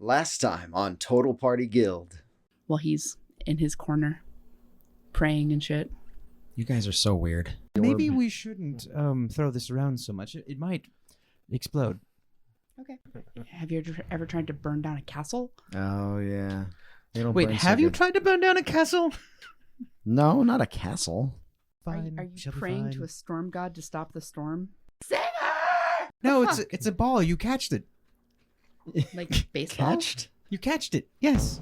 Last time on Total Party Guild. While he's in his corner, praying and shit. You guys are so weird. Maybe we shouldn't throw this around so much. It might explode. Okay. Have you ever tried to burn down a castle? Oh, yeah. Wait, have you tried to burn down a castle? No, not a castle. Fine. Are you praying to a storm god to stop the storm? Singer! No, it's a ball. You catched it. Like baseball? You catched it. Yes.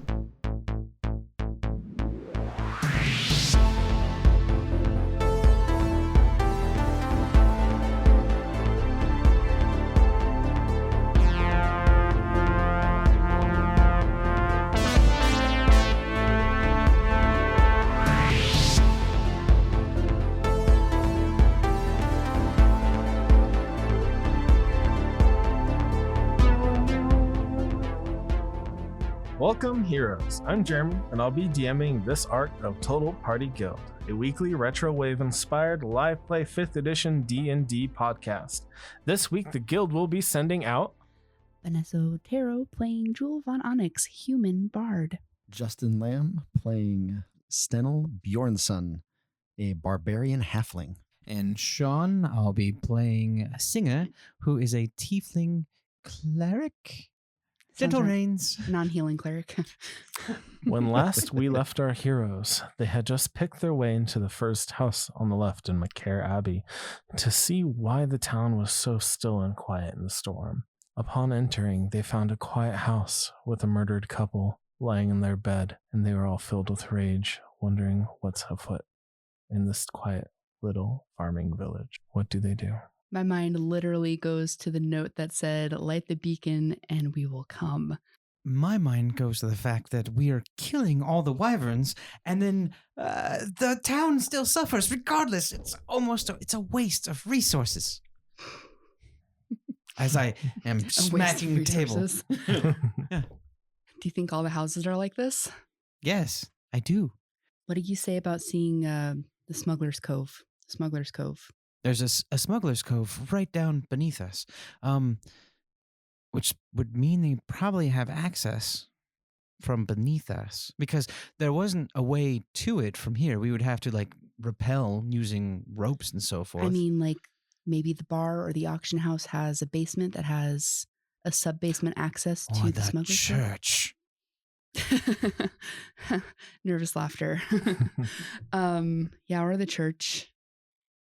Welcome, heroes. I'm Jeremy, and I'll be DMing this arc of Total Party Guild, a weekly retrowave-inspired live play 5th edition D&D podcast. This week, the guild will be sending out Vanessa Otero playing Jewel von Onyx, human bard. Justin Lamb playing Stennel Bjornsson, a barbarian halfling. And Sean, I'll be playing a singer who is a tiefling cleric. Gentle Rains. Non-healing cleric. When last we left our heroes, they had just picked their way into the first house on the left in Machair Abbey to see why the town was so still and quiet in the storm. Upon entering, they found a quiet house with a murdered couple lying in their bed, and they were all filled with rage, wondering what's afoot in this quiet little farming village. What do they do? My mind literally goes to the note that said, light the beacon and we will come. My mind goes to the fact that we are killing all the wyverns, and then the town still suffers regardless. It's a waste of resources. As I am smacking the table. Yeah. Do you think all the houses are like this? Yes, I do. What did you say about seeing the Smuggler's Cove? Smuggler's Cove. There's a smuggler's cove right down beneath us, which would mean they probably have access from beneath us, because there wasn't a way to it from here. We would have to rappel using ropes and so forth. I mean, maybe the bar or the auction house has a basement that has a sub-basement access to the smuggler's church. Nervous laughter. Yeah, or the church.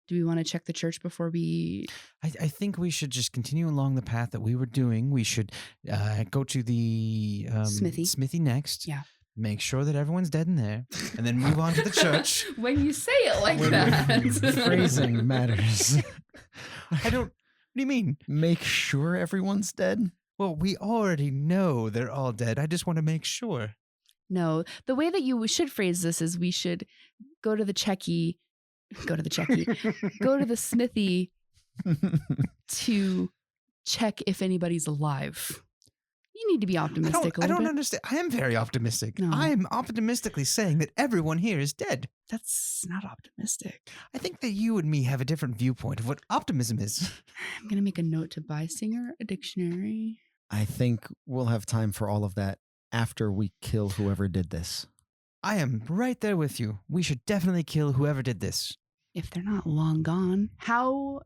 Do we want to check the church before we... I think we should just continue along the path that we were doing. We should go to the smithy next. Yeah. Make sure that everyone's dead in there. And then move on to the church. When you say it like that. Phrasing matters. What do you mean? Make sure everyone's dead? Well, we already know they're all dead. I just want to make sure. No, the way that you should phrase this is we should go to the smithy to check if anybody's alive. You need to be optimistic I don't understand. I am very optimistic. No. I am optimistically saying that everyone here is dead. That's not optimistic. I think that you and me have a different viewpoint of what optimism is. I'm going to make a note to buy Singer a dictionary. I think we'll have time for all of that after we kill whoever did this. I am right there with you. We should definitely kill whoever did this. If they're not long gone. How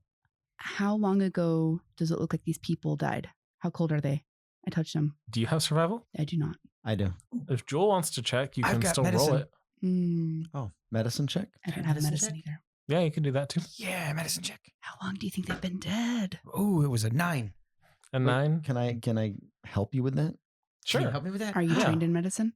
long ago does it look like these people died? How cold are they? I touched them. Do you have survival? I do not. I do. If Joel wants to check, you can still medicine. roll it. Oh, medicine check? I don't have a medicine either. Yeah, you can do that too. Yeah, medicine check. How long do you think they've been dead? Oh, it was a 9. A 9? Can I help you with that? Can you Sure. help me with that? Are you trained in medicine?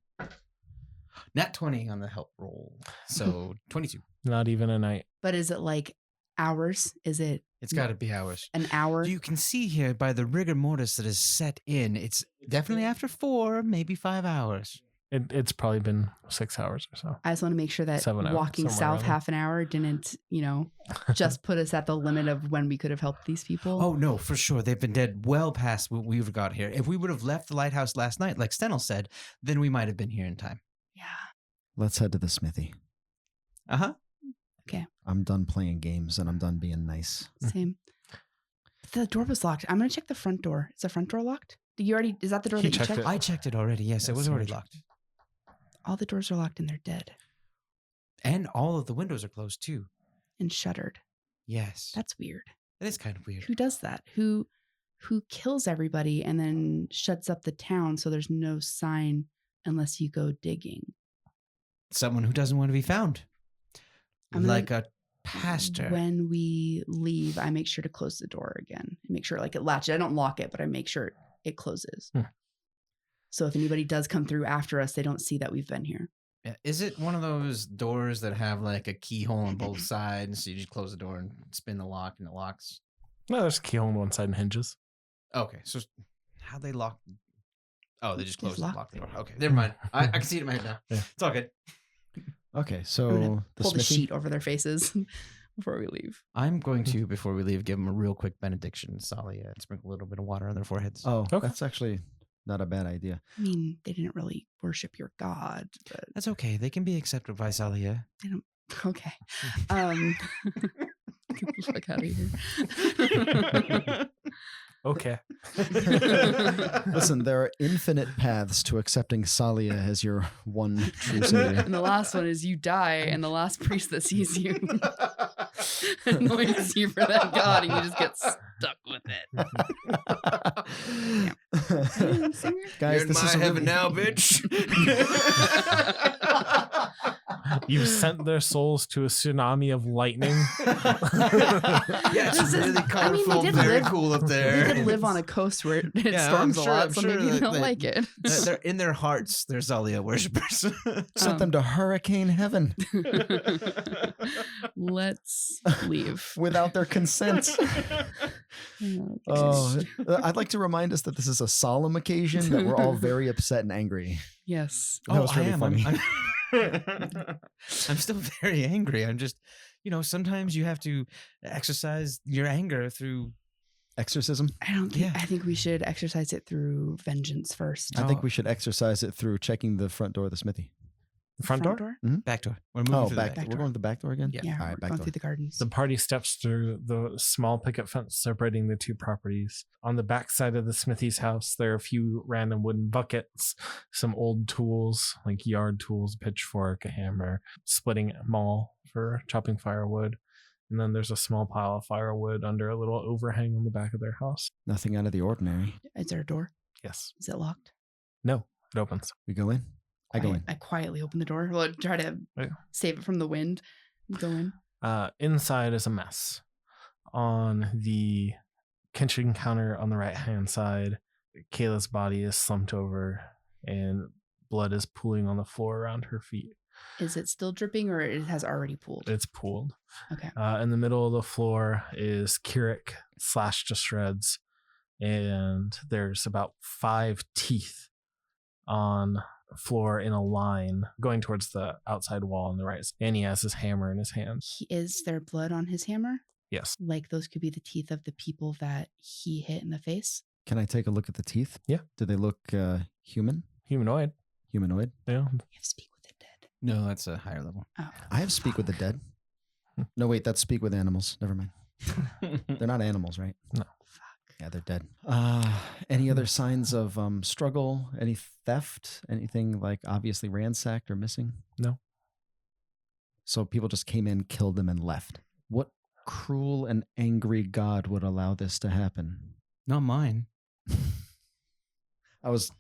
Nat 20 on the help roll. So 22. Not even a night. But is it like hours? Is it It's got to be hours. an hour? You can see here by the rigor mortis that is set in, it's definitely after 4, maybe 5 hours. It's probably been 6 hours or so. I just want to make sure that 7 hours, walking somewhere south around there. half an hour didn't, just put us at the limit of when we could have helped these people. Oh, no, for sure. They've been dead well past what we've got here. If we would have left the lighthouse last night, like Stennel said, then we might have been here in time. Yeah. Let's head to the smithy. Uh-huh. Okay. I'm done playing games and I'm done being nice. Same. The door was locked. I'm going to check the front door. Is the front door locked? You already, is that the door He that you checked checked? it. I checked it already. Yes, it Yes, was already George. locked. All the doors are locked and they're dead And all of the windows are closed too. and shuttered. Yes. That's weird. That is kind of weird. Who does that? Who kills everybody and then shuts up the town so there's no sign unless you go digging? Someone who doesn't want to be found. I'm Like gonna- a pastor. When we leave, I make sure to close the door again. Make sure like it latches. I don't lock it, but I make sure it closes. So if anybody does come through after us, they don't see that we've been here. Yeah, is it one of those doors that have like a keyhole on both sides? So you just close the door and spin the lock and it locks? No, there's a keyhole on one side and hinges. Okay, so how they lock? Oh, they just close and lock lock the door. Okay, never mind. I can see it in my head now. Yeah. It's all good. Okay, I'm so gonna the pull the smithy. sheet over their faces before we leave. I'm going to, before we leave, give them a real quick benediction. Salia, and sprinkle a little bit of water on their foreheads. Oh, Okay. that's actually not a bad idea. I mean, they didn't really worship your god, but That's okay. They can be accepted by Salia. okay. Get the fuck out of here. Okay. Listen, there are infinite paths to accepting Salia as your one true savior. And the last one is you die, and the last priest that sees you anoints you for that god, and you just get stuck with it. Singer? Guys, You're in this my is a heaven really- now, bitch. You sent their souls to a tsunami of lightning. Yeah, it's This is- really I mean, colorful, they did very live- cool up They there. did live on a coast where it Yeah, storms I'm a sure- lot, I'm so sure maybe they that don't they- like it. They're in their hearts. They're Salia worshippers. Sent Um, them to hurricane heaven Let's leave. without their consent. Okay. Oh, I'd like to remind us that this is a solemn occasion, that we're all very upset and angry. Yes. That was really funny. I'm still very angry. I'm just, sometimes you have to exercise your anger through. Exorcism? I don't think. Yeah. I think we should exercise it through vengeance first. I think we should exercise it through checking the front door of the smithy. The front door? Back door. We're moving Oh, through back. the back We're door. going to the back door again? Yeah. Yeah, All right, we're back going door. through the gardens. The party steps through the small picket fence separating the two properties. On the back side of the smithy's house, there are a few random wooden buckets, some old tools like yard tools, pitchfork, a hammer, splitting maul for chopping firewood. And then there's a small pile of firewood under a little overhang on the back of their house. Nothing out of the ordinary. Is there a door? Yes. Is it locked? No, it opens. We go in? I go in. I quietly open the door. Well, try to Yeah. save it from the wind. Go in. Inside is a mess. On the kitchen counter on the right hand side, Kayla's body is slumped over and blood is pooling on the floor around her feet. Is it still dripping or it has already pooled? It's pooled. Okay. In the middle of the floor is Kirik slashed to shreds, and there's about 5 teeth on the floor in a line going towards the outside wall on the right. And he has his hammer in his hand. Is there blood on his hammer? Yes. Like those could be the teeth of the people that he hit in the face? Can I take a look at the teeth? Yeah. Do they look human? Humanoid. Humanoid? Yeah. You have speak with the dead. No, that's a higher level. Oh. I have speak with the dead. No, wait, that's speak with animals. Never mind. They're not animals, right? No. Fuck. Yeah, they're dead. Any other signs of struggle? Any theft? Anything like obviously ransacked or missing? No. So people just came in, killed them, and left. What cruel and angry God would allow this to happen? Not mine. I was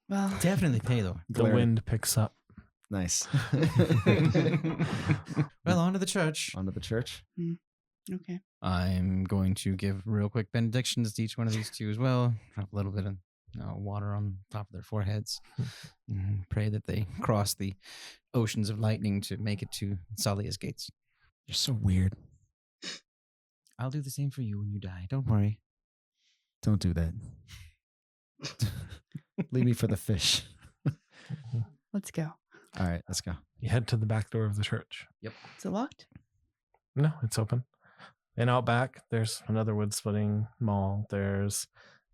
Well, Definitely Taylor. The glaring. wind picks up. Nice. Well, on to the church. Onto the church. okay. I'm going to give real quick benedictions to each one of these two as well. Drop a little bit of water on top of their foreheads. And pray that they cross the oceans of lightning to make it to Salia's gates. You're so weird. I'll do the same for you when you die. Don't worry. Don't do that. Leave me for the fish. Let's go. All right, let's go. You head to the back door of the church. Is it locked? No, it's open. And out back, there's another wood splitting mall. There's,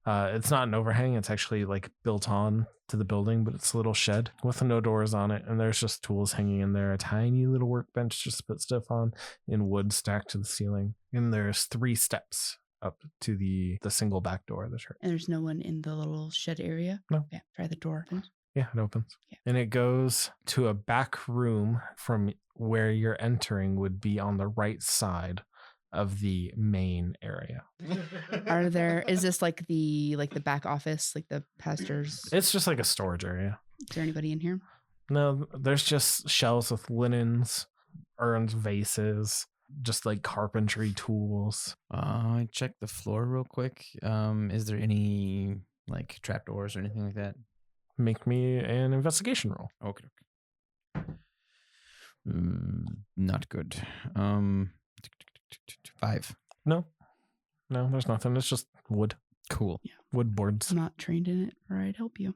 it's not an overhang. It's actually like built on to the building, but it's a little shed with no doors on it. And there's just tools hanging in there. A tiny little workbench just to put stuff on in wood stacked to the ceiling. And there's 3 steps up to the single back door of the church. And there's no one in the little shed area? No. Yeah, try the door. Yeah, it opens. Yeah. And it goes to a back room from where you're entering would be on the right side of the main area. Is this like the back office, like the pastor's? It's just like a storage area. Is there anybody in here? No, there's just shelves with linens, urns, vases, just like carpentry tools. I checked the floor real quick. Is there any like trapdoors or anything like that? Make me an investigation roll. Okay. Not good. 5. No, there's nothing. It's just wood. Cool. Yeah. Wood boards. I'm not trained in it, or I'd help you.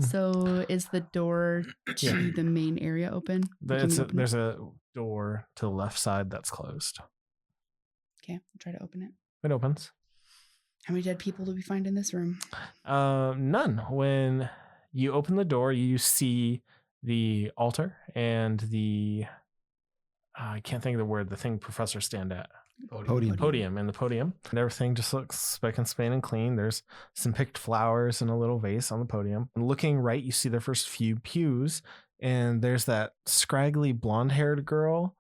So is the door to the main area open? There's a door to the left side that's closed. Okay, I'll try to open it. It opens. How many dead people do we find in this room? None. When you open the door, you see the altar and the I can't think of the word. The thing professors stand at. Podium and the podium. And everything just looks spick and span and clean. There's some picked flowers in a little vase on the podium. And looking right, you see the first few pews. And there's that scraggly blonde-haired girl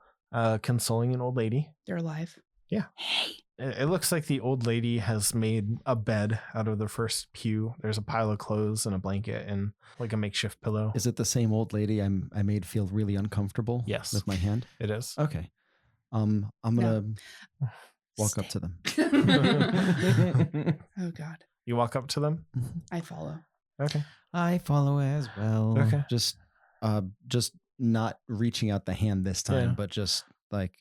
consoling an old lady. They're alive. Yeah. Hey. It looks like the old lady has made a bed out of the first pew. There's a pile of clothes and a blanket and like a makeshift pillow. Is it the same old lady I made feel really uncomfortable? Yes. With my hand? It is. Okay. I'm gonna walk up to them. Oh God. You walk up to them? I follow. Okay. I follow as well. Okay. Just not reaching out the hand this time, but just like,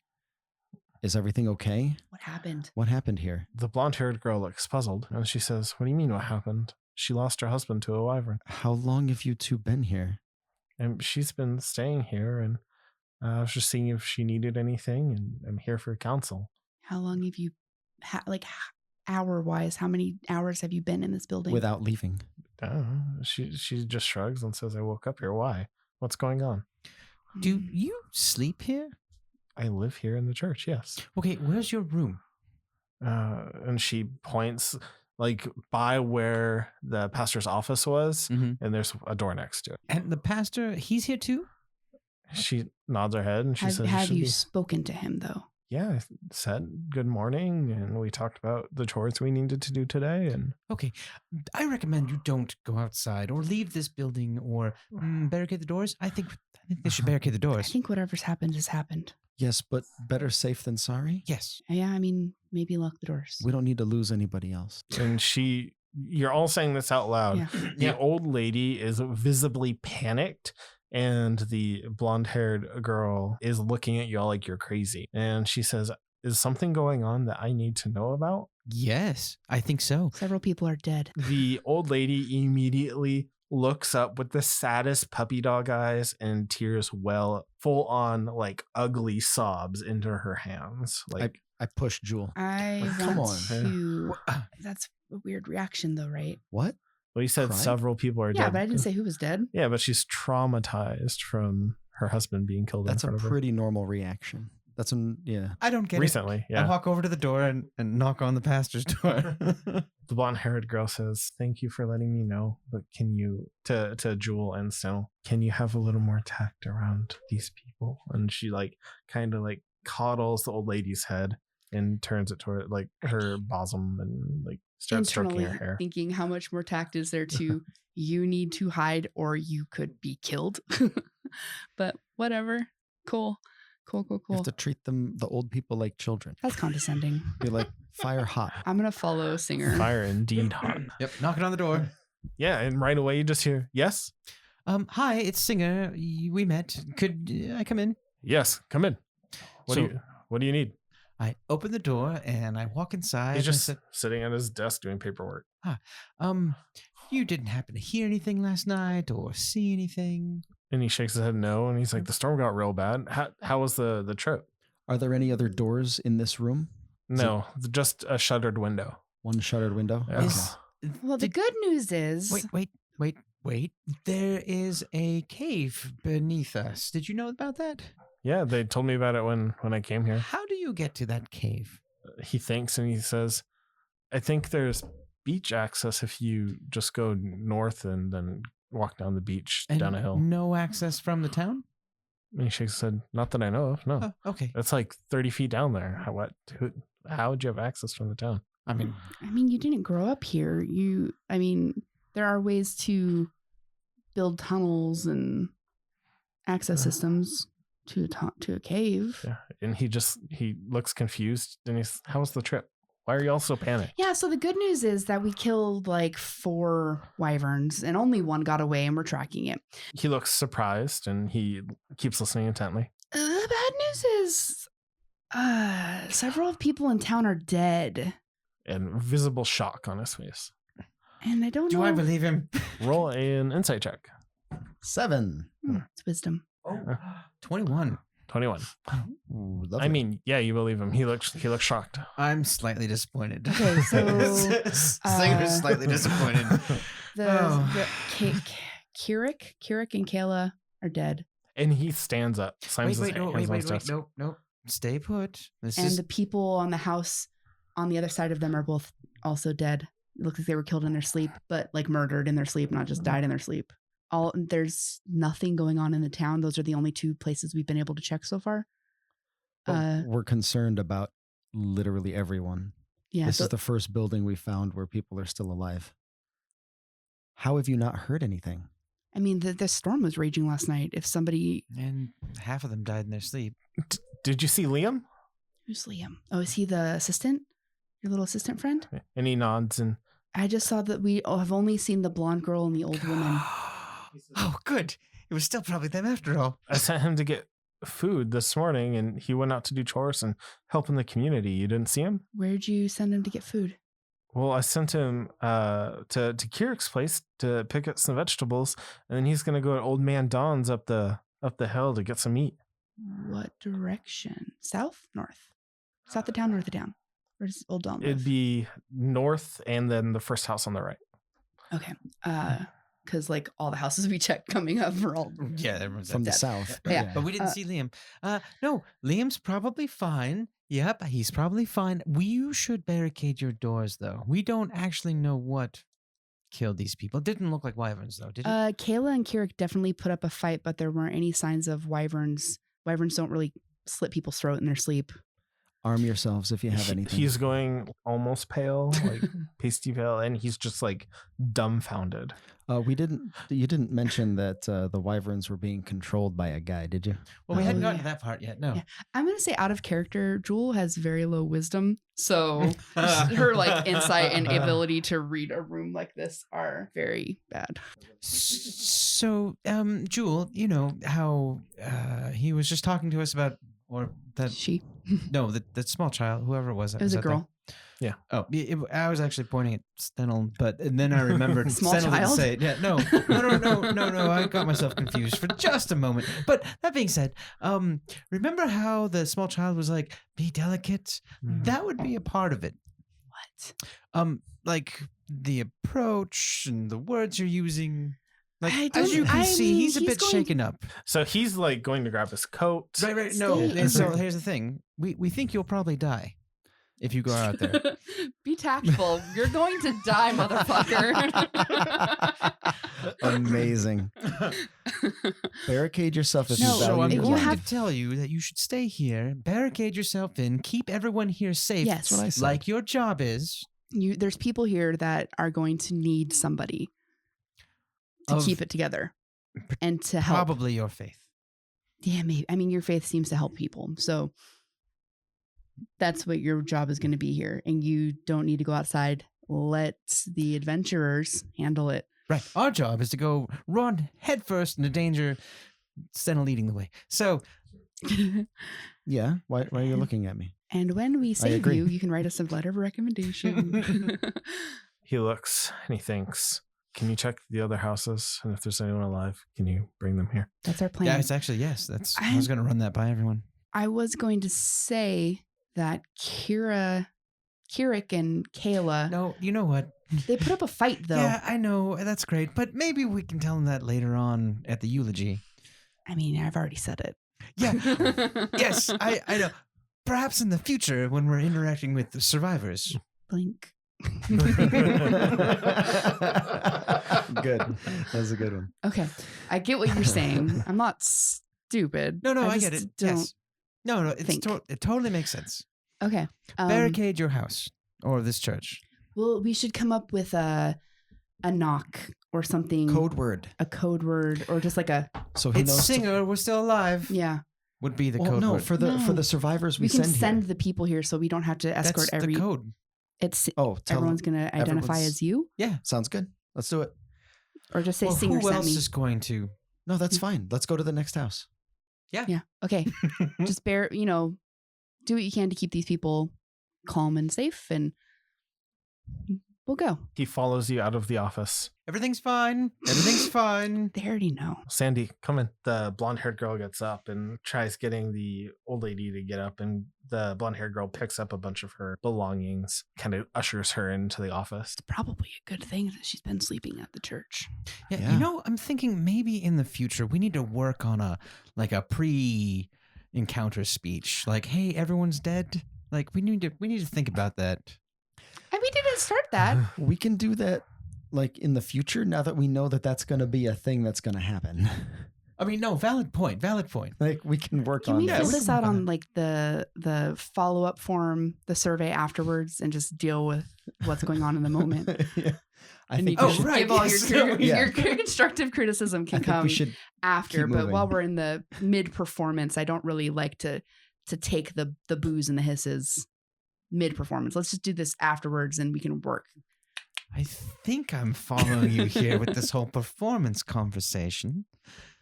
is everything okay? What happened? What happened here? The blonde-haired girl looks puzzled, and she says, "What do you mean what happened? She lost her husband to a wyvern." How long have you two been here? And she's been staying here, and I was just seeing if she needed anything, and I'm here for counsel. How long have you, hour-wise, how many hours have you been in this building? Without leaving. She just shrugs and says, "I woke up here. Why? What's going on?" Do you sleep here? I live here in the church, yes. Okay, where's your room? And she points like by where the pastor's office was, and there's a door next to it. And the pastor, he's here too? She nods her head and she says, have you spoken to him though? Yeah, I said good morning, and we talked about the chores we needed to do today. And okay, I recommend you don't go outside or leave this building or barricade the doors. I think they should barricade the I doors. think whatever's happened has happened. Yes, but better safe than sorry? Yes. Yeah, I mean, maybe lock the doors. We don't need to lose anybody else. and you're all saying this out loud. Yeah. The old lady is visibly panicked, and the blonde-haired girl is looking at y'all like you're crazy. And she says, "Is something going on that I need to know about?" Yes, I think so. Several people are dead. The old lady immediately looks up with the saddest puppy dog eyes, and tears well full on like ugly sobs into her hands. Like I push Jewel. I Come want on. to. That's a weird reaction, though, right? What? well, you said Cry? several people are Yeah, dead. but I didn't say who was dead. Yeah, but she's traumatized from her husband being killed That's in a front of her. pretty normal reaction. That's yeah. I don't get Recently, it. yeah. I walk over to the door and knock on the pastor's door. The blonde-haired girl says, "Thank you for letting me know, but can you," to Jewel and Stennel, "can you have a little more tact around these people?" And she like kind of like coddles the old lady's head and turns it toward like her bosom and like starts stroking Internally her hair. thinking, how much more tact is there to you need to hide or you could be killed? But whatever. Cool. You have to treat the old people like children. That's condescending. Be like fire hot. I'm gonna follow Singer. Fire indeed hot. Yep, knocking on the door. Yeah, and right away you just hear, "Yes, Hi, it's Singer. We met. Could I come in? yes, come in. What So- do you need?" I open the door and I walk inside. He's and I just said, sitting at his desk doing paperwork. you didn't happen to hear anything last night or see anything? And he shakes his head no, and he's like, "The storm got real bad. How was the trip?" Are there any other doors in this room? No, just a shuttered window. One shuttered window? Yeah. Is- Well, the good news is Wait. There is a cave beneath us. Did you know about that? Yeah, they told me about it when I came here. How do you get to that cave? he thinks and he says, I think there's beach access if you just go north and then walk down the beach And down a hill. no access from the town? And he shakes his head, not that I know of. No. Oh, okay. It's like 30 feet down there. How would you have access from the town? I mean, you didn't grow up here. There are ways to build tunnels and access systems to a cave. Yeah. And he looks confused and he's, how was the trip? Why are you all so panicked? Yeah, so the good news is that we killed like 4 wyverns and only one got away and we're tracking it. He looks surprised and he keeps listening intently. The bad news is several people in town are dead. And visible shock on his face. And I don't know. do I believe him? Roll an insight check. 7. It's wisdom. Oh, 21. 21. Ooh, I mean, yeah, you believe him. He looks shocked. I'm slightly disappointed. Okay, so Singer's slightly disappointed. the Kirik and Kayla are dead. And he stands up. Slams his hands on his desk. Nope. Stay put. And the people on the house on the other side of them are both also dead. It looks like they were killed in their sleep, but like murdered in their sleep, not just died in their sleep. There's nothing going on in the town. Those are the only 2 places we've been able to check so far. We're concerned about literally everyone. Yeah. This is the first building we found where people are still alive. How have you not heard anything? The storm was raging last night. If somebody... And half of them died in their sleep. Did you see Liam? Who's Liam? Oh, is he the assistant? Your little assistant friend? And he nods and... I just saw that we have only seen the blonde girl and the old woman. Oh, good. It was still probably them after all. I sent him to get food this morning and he went out to do chores and help in the community. You didn't see him? Where'd you send him to get food? Well, I sent him to Kirik's place to pick up some vegetables, and then he's going to go to Old Man Don's up the hill to get some meat. What direction? South? North? South of town, north of town? Where does Old Don live? It'd be north and then the first house on the right. Okay. Because like all the houses we checked coming up are all Yeah, everyone's From the dead. south. Yeah. But we didn't see Liam. No, Liam's probably fine. Yep, he's probably fine. You should barricade your doors, though. We don't actually know what killed these people. It didn't look like wyverns, though, did it? Kayla and Kirik definitely put up a fight, but there weren't any signs of wyverns. Wyverns don't really slit people's throat in their sleep. Arm yourselves if you have anything. He's going almost pale, like pasty pale, and he's just like dumbfounded. You didn't mention that the wyverns were being controlled by a guy, did you? Well, we hadn't yeah. gotten to that part yet, no. Yeah. I'm going to say out of character, Jewel has very low wisdom. So her like insight and ability to read a room like this are very bad. So, Jewel, you know how he was just talking to us about, or that, She. no, that small child, whoever it was. It was a out there. girl. Yeah. Oh, I was actually pointing at Stennel, and then I remembered Small Stennel didn't child? say it. Yeah, no. I got myself confused for just a moment. But that being said, remember how the small child was like, "Be delicate." Mhm. That would be a part of it. What? Like the approach and the words you're using. Like I as you don't- can I see, mean, he's a he's bit going shaken up. So he's like going to grab his coat. Right. No. Stay And so in. here's the thing: we think you'll probably die if you go out there. Be tactful. You're going to die, motherfucker. Amazing. Barricade yourself if No, you So value I'm your you going life. have- to tell you that you should stay here, barricade yourself in, keep everyone here safe. Yes. That's what I said. Like your job is. There's people here that are going to need somebody to Of- keep it together and to help. Probably your faith. Yeah, maybe. I mean, your faith seems to help people. So that's what your job is going to be here. And you don't need to go outside. Let the adventurers handle it. Right. Our job is to go run headfirst into danger, Stennel leading the way. So, Yeah. Why are you looking at me? And when we save agree. you, you can write us a letter of recommendation. He looks and he thinks, can you check the other houses? And if there's anyone alive, can you bring them here? That's our plan. yeah, it's actually, yes. I was going to run that by everyone. I was going to say that Kirik and Kayla, No, you know what? they put up a fight though. Yeah, I know. That's great. But maybe we can tell them that later on at the eulogy. I mean, I've already said it. Yeah. Yes, I know. perhaps in the future when we're interacting with the survivors. Blink. Good. That's a good one. Okay. I get what you're saying. I'm not stupid. No, I just get it. Don't. Yes. No, think. It totally makes sense. Okay. Barricade your house or this church. Well, we should come up with a knock or something. Code word. A code word or just like a. So he It's knows. Singer, we're still alive. Yeah. Would be the Well, code no, word. for the survivors we can send send here. the people here so we don't have to escort That's every. the code. It's Oh, everyone's going to identify everyone's- as you Yeah. Sounds good. Let's do it. or just say Well, singer who sent else me. is going to? No, that's fine. Let's go to the next house. Yeah. Okay. Just do what you can to keep these people calm and safe, and we'll go. He follows you out of the office. Everything's fine. Everything's fine. They already know. Sandy, come in. The blonde-haired girl gets up and tries getting the old lady to get up, and the blonde-haired girl picks up a bunch of her belongings, kind of ushers her into the office. It's probably a good thing that she's been sleeping at the church. Yeah, Yeah. you know, I'm thinking maybe in the future we need to work on a pre-encounter speech. Like, hey, everyone's dead. Like, we need to think about that. And we didn't start that. We can do that like in the future now that we know that that's going to be a thing that's going to happen. I mean, no, valid point. Like we can work Can on we that. fill we this can out work on on like the follow-up form, the survey afterwards, and just deal with what's going on in the moment? Yeah. I And think you we Oh, can should, right, give all yes. your Yeah. constructive criticism I can think come we should after, keep but while moving. we're in the mid-performance, I don't really like to take the boos and the hisses mid-performance. Let's just do this afterwards and we can work. I think I'm following you here with this whole performance conversation.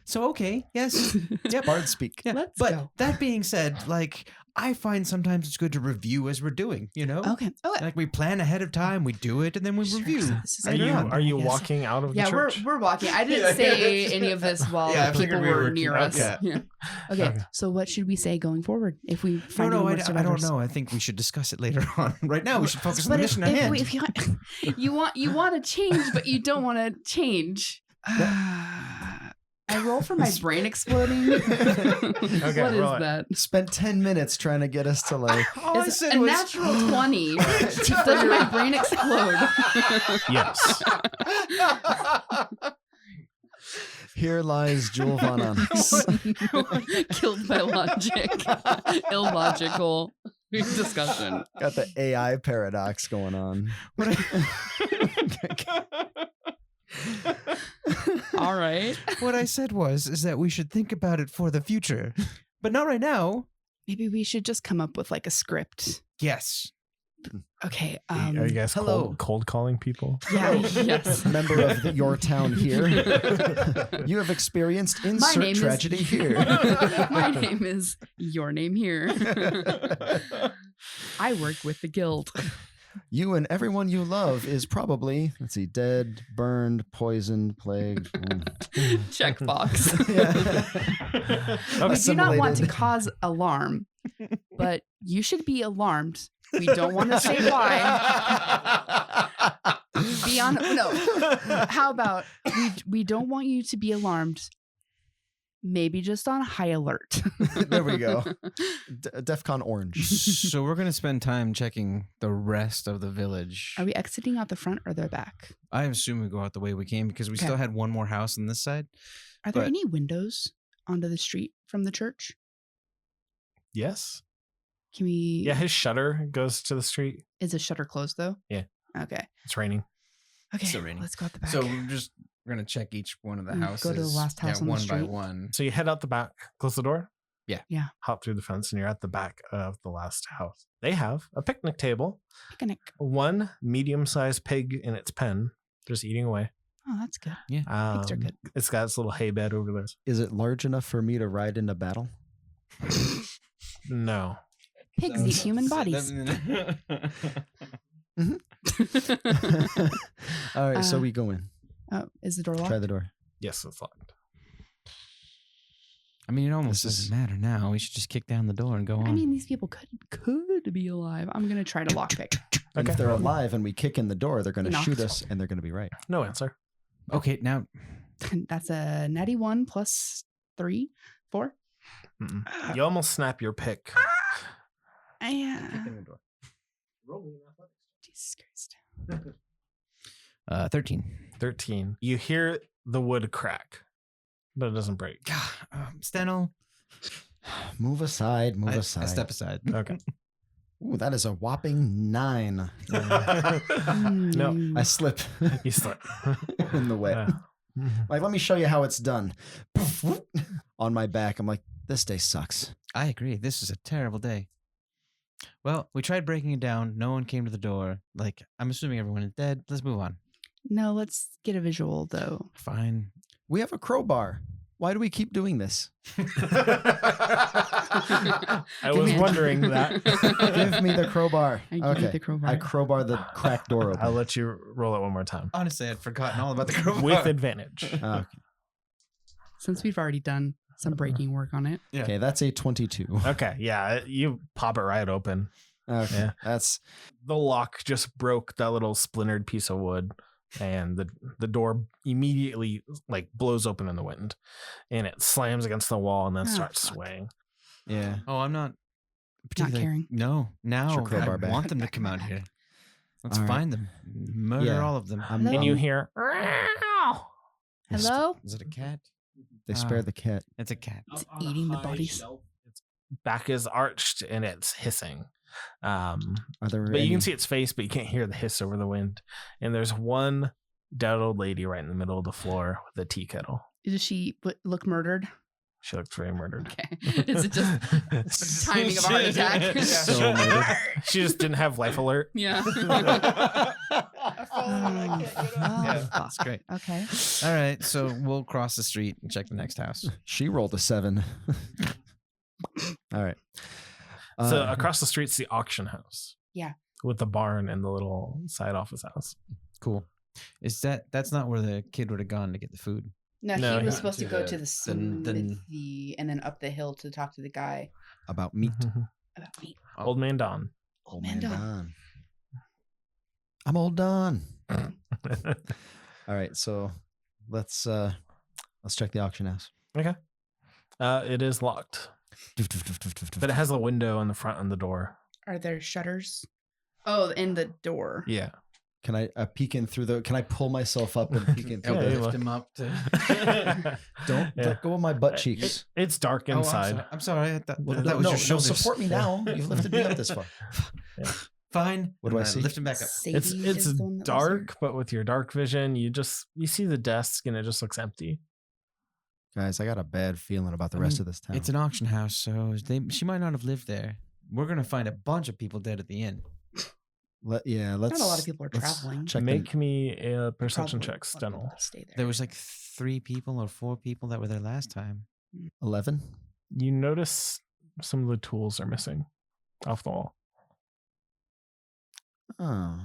So, okay, yes. Yep. bard speak. Yeah. Let's but go. that being said, like, I find sometimes it's good to review as we're doing, you know? Okay. Okay. Like, we plan ahead of time, we do it, and then we Sure. review. This is Are later you on, are you yes. walking out of the Yeah, church? we're walking. I didn't Yeah, say yeah. any of this while Yeah, I figured people we were were- near us. yeah. Yeah. Okay. Okay. So what should we say going forward if we find No, any more I don't survivors? know. I think we should discuss it later on. Right now, we should focus on But the if, mission at hand. if you want to change, but you don't want to change. I roll for my brain exploding. What is roll it. that? Spent 10 minutes trying to get us to like All I Is said a was natural 20. Does my brain explode? Yes. here lies Jewel Von Onyx. Killed by logic. Illogical discussion. Got the AI paradox going on. All right. what I said is that we should think about it for the future, but not right now. Maybe we should just come up with like a script. Yes. Okay. Are you guys hello. cold calling people? Yeah. Yes. Member of your town here. You have experienced insert name is- tragedy here. My name is your name here. I work with the guild. You and everyone you love is probably, let's see, dead, burned, poisoned, plagued. Checkbox. Yeah. We do not want to Assimilated. cause alarm, but you should be alarmed. We don't want to say why. Be on no. How about we don't want you to be alarmed. Maybe just on high alert. There we go. DEFCON orange. So we're gonna spend time checking the rest of the village. Are we exiting out the front or the back? I assume we go out the way we came because we Okay. still had one more house on this side. Are there But- any windows onto the street from the church? Yes. Can we? Yeah, his shutter goes to the street. Is the shutter closed though? Yeah. Okay. It's raining. Okay. Still raining. Let's go out the back. So we're gonna check each one of the houses. Go to the last house on the one by street. one. So you head out the back, close the door. Yeah. Yeah. Hop through the fence, and you're at the back of the last house. They have a picnic table, Picnic. one medium-sized pig in its pen, just eating away. Oh, that's good. Yeah. Pigs are good. It's got its little hay bed over there. Is it large enough for me to ride into battle? No. Pigs eat human bodies. All right, so Uh, we go in. Oh, is the door locked? Try the door. Yes, it's locked. I mean, it almost This is- doesn't matter now. We should just kick down the door and go on. I mean, these people could be alive. I'm gonna try to lockpick. And Okay. if they're alive and we kick in the door, they're going to Knocked. shoot us and they're going to be right. No answer. okay, now That's a natty 1 plus 3, 4. Mm-mm. You almost snap your pick. Kicking the door. Jesus Christ. 13. 13. You hear the wood crack, but it doesn't break. Stennel. Move aside. Move I aside. step aside. Okay. Ooh, that is a whopping 9. No, I slip you slip. in the wet. Yeah. Like, let me show you how it's done. On my back. I'm like, this day sucks. I agree. This is a terrible day. Well, we tried breaking it down. No one came to the door. Like, I'm assuming everyone is dead. Let's move on. No, let's get a visual though. Fine. We have a crowbar. Why do we keep doing this? I was Demand. wondering that. Give me the crowbar. I give you Okay. the crowbar. I crowbar the cracked door I'll open. let you roll it one more time. Honestly, I'd forgotten all about the crowbar. With advantage. Okay. Since we've already done some breaking work on it. Yeah. Okay, that's a 22. Okay, yeah, you pop it right open. Okay, Yeah. that's The lock just broke that little splintered piece of wood, and the door immediately like blows open in the wind, and it slams against the wall and then Oh, starts fuck. swaying. yeah. Oh, I'm not particularly caring. No, now your crowbar I back. want them to Back, come out back. here. Let's All right. find them. Murder Yeah. all of them. Hello? And you hear, "Meow." Hello? Is it a cat? They spared the cat. It's a cat. It's eating the bodies. Its back is arched and it's hissing. Are there But you any- can see its face, but you can't hear the hiss over the wind. And there's one dead old lady right in the middle of the floor with a tea kettle. Does she look murdered? She looks very murdered. Okay. Is it just timing of a heart attack? So murdered. She just didn't have life alert. Yeah. Yeah, that's great. Okay. All right, so we'll cross the street and check the next house. She rolled a 7. All right. So across the street's the auction house. Yeah. With the barn and the little side office house. Cool. That's not where the kid would have gone to get the food? No, No, he was he- supposed to to go the- to the the- smithy and then up the hill to talk to the guy about meat. about meat. Old man Don. Old man Don. I'm old Don. All right, so let's check the auction house. Okay. It is locked, but it has a window in the front and the door. Are there shutters? Oh, in the door. Yeah. Can I peek in through the? Can I pull myself up and peek in through Yeah, the? you lift look. him up to. Don't Yeah. let go of my butt cheeks. It's dark Oh, inside. I'm sorry. I thought, Well, that was no, your no, shoulders. support me now. You've lifted me up this far. Fine. What do I And see? Lift him back up. Sadie It's is the one that lives there. dark, but with your dark vision, you see the desk and it just looks empty. Guys, I got a bad feeling about the I rest mean, of this town. It's an auction house, so she might not have lived there. We're gonna find a bunch of people dead at the inn. Let's. Not a lot of people are let's traveling. Check Make me a perception Probably check, a lot of people Stennel. that Stay there. There was like 3 people or 4 people that were there last time. 11. You notice some of the tools are missing off the wall. Oh.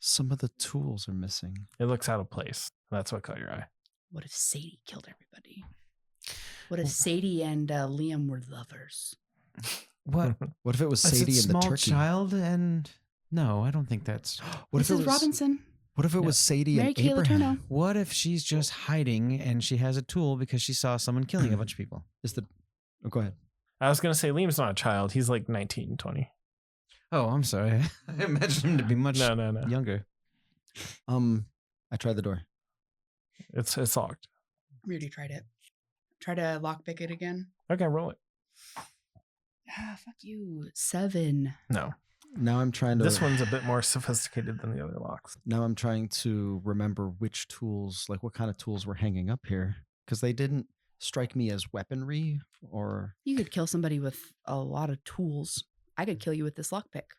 Some of the tools are missing. It looks out of place. That's what caught your eye. What if Sadie killed everybody? What if Sadie and Liam were lovers? What? What if it was I said Sadie and the small turkey? child and no, I don't think that's. What if Mrs. it was Robinson, What if it was Sadie Mary and Kay Abraham? Letourneau. What if she's just hiding and she has a tool because she saw someone killing a bunch of people? Is the? Oh, go ahead. I was going to say Liam's not a child. He's like 19, 20. Oh, I'm sorry. I imagine him to be much No. younger. I tried the door. It's locked. We already tried it. Try to lockpick it again. Okay, roll it. Fuck you. 7. No. Now I'm trying to. This one's a bit more sophisticated than the other locks. Now I'm trying to remember which tools, like what kind of tools were hanging up here, because they didn't strike me as weaponry or. You could kill somebody with a lot of tools. I could kill you with this lockpick.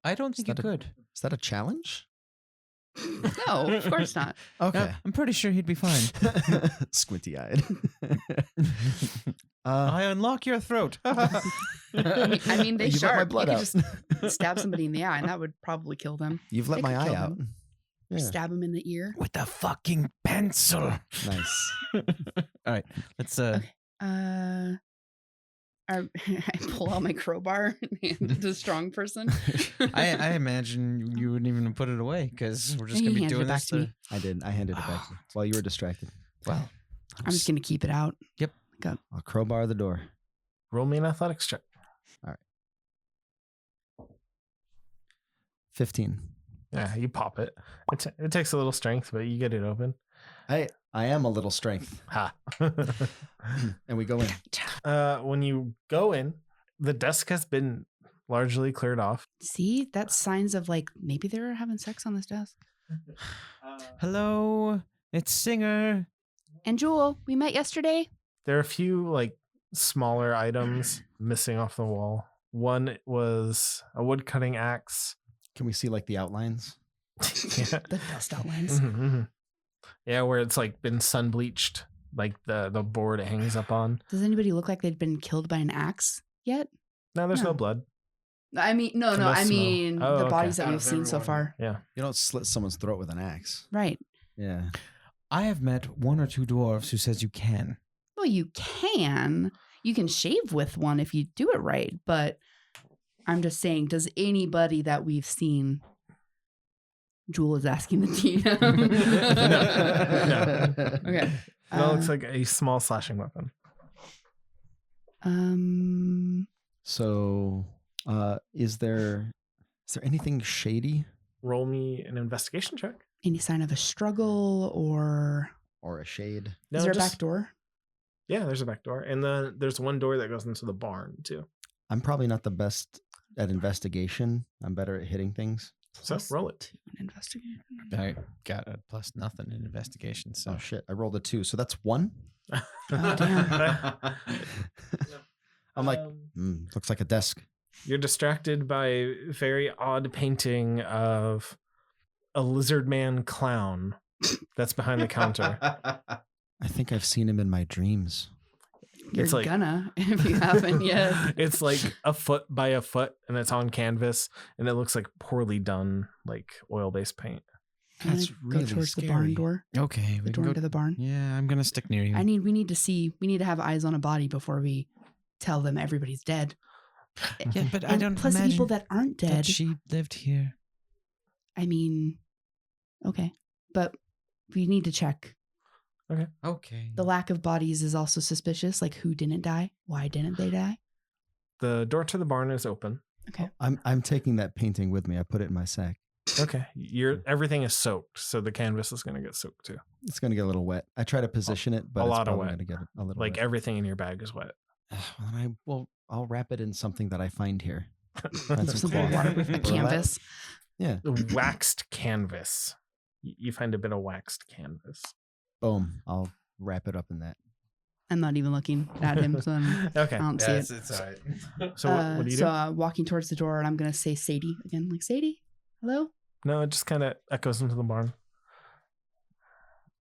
I don't think you that a- could. Is that a challenge? No, of course not. Okay. No, I'm pretty sure he'd be fine. Squinty eyed. I unlock your throat. I mean, they You've let sharp. my You blood could out. just stab somebody in the eye, and that would probably kill them. You've let They my could eye kill out. him. Or Yeah. stab them in the ear. With a fucking pencil. Nice. All right, let's. Okay. I pull out my crowbar and hand it to the strong person. I imagine you wouldn't even put it away because we're just He gonna be handed doing it back this. to me. I did. I handed it back to you while you were distracted. Well, I'm just gonna keep it out. I'll crowbar the door. Roll me an athletics check. 15. Yeah, you pop it. It takes a little strength, but you get it open. I am a little strength. Ha. And we go in. When you go in, the desk has been largely cleared off. See, that's signs of like maybe they were having sex on this desk. Hello, it's Singer. And Jewel, we met yesterday. There are a few like smaller items missing off the wall. One was a wood cutting axe. Can we see like the outlines? Yeah. The dust outlines. Mm-hmm. Yeah, where it's like been sun bleached, like the board it hangs up on. Does anybody look like they'd been killed by an axe yet? No, there's No. no blood. I mean, no, From I the smell. mean Oh, the okay. bodies that Out we've of seen so everyone. far. Yeah. You don't slit someone's throat with an axe. Right. Yeah. I have met 1 or 2 dwarves who says you can. Well, you can shave with one if you do it right, but I'm just saying, does anybody that we've seen? Jewel is asking the DM. No. Okay. No, it looks like a small slashing weapon. So, is there anything shady Roll me an investigation check. Any sign of a struggle or or a shade? No, is there a just- back door? Yeah, there's a back door. And then there's one door that goes into the barn, too. I'm probably not the best at investigation. I'm better at hitting things. So roll it. To an investigation. I got a plus nothing in investigation. So Oh shit! I rolled a 2, so that's 1. Oh, damn. I'm like, looks like a desk. You're distracted by a very odd painting of a lizard man clown that's behind the counter. I think I've seen him in my dreams. You're It's like- gonna if you haven't yet. It's like a foot by a foot, and it's on canvas, and it looks like poorly done, like oil-based paint. I'm gonna That's go really towards scary. the barn door. okay, The we can door go. into the barn. Yeah, I'm gonna stick near you. We need to have eyes on a body before we tell them everybody's dead. Yeah, but I And don't plus the imagine people that aren't that dead. she lived here. I mean, okay, but we need to check. Okay. The lack of bodies is also suspicious. Like, who didn't die? Why didn't they die? The door to the barn is open. Okay. I'm taking that painting with me. I put it in my sack. Okay, everything is soaked, so the canvas is going to get soaked too. It's gonna get a little wet. I try to position it, but a it's lot of probably wet. gonna get a little Like wet. everything in your bag is wet. I'll wrap it in something that I find here. Find some Some cloth. waterproof Burlap. canvas. Yeah. Waxed canvas. You find a bit of waxed canvas. Boom. I'll wrap it up in that. I'm not even looking at him, so Okay. I don't see it. it's all right. So what do you do? So walking towards the door, and I'm gonna say Sadie again, like Sadie, hello. No, it just kind of echoes into the barn.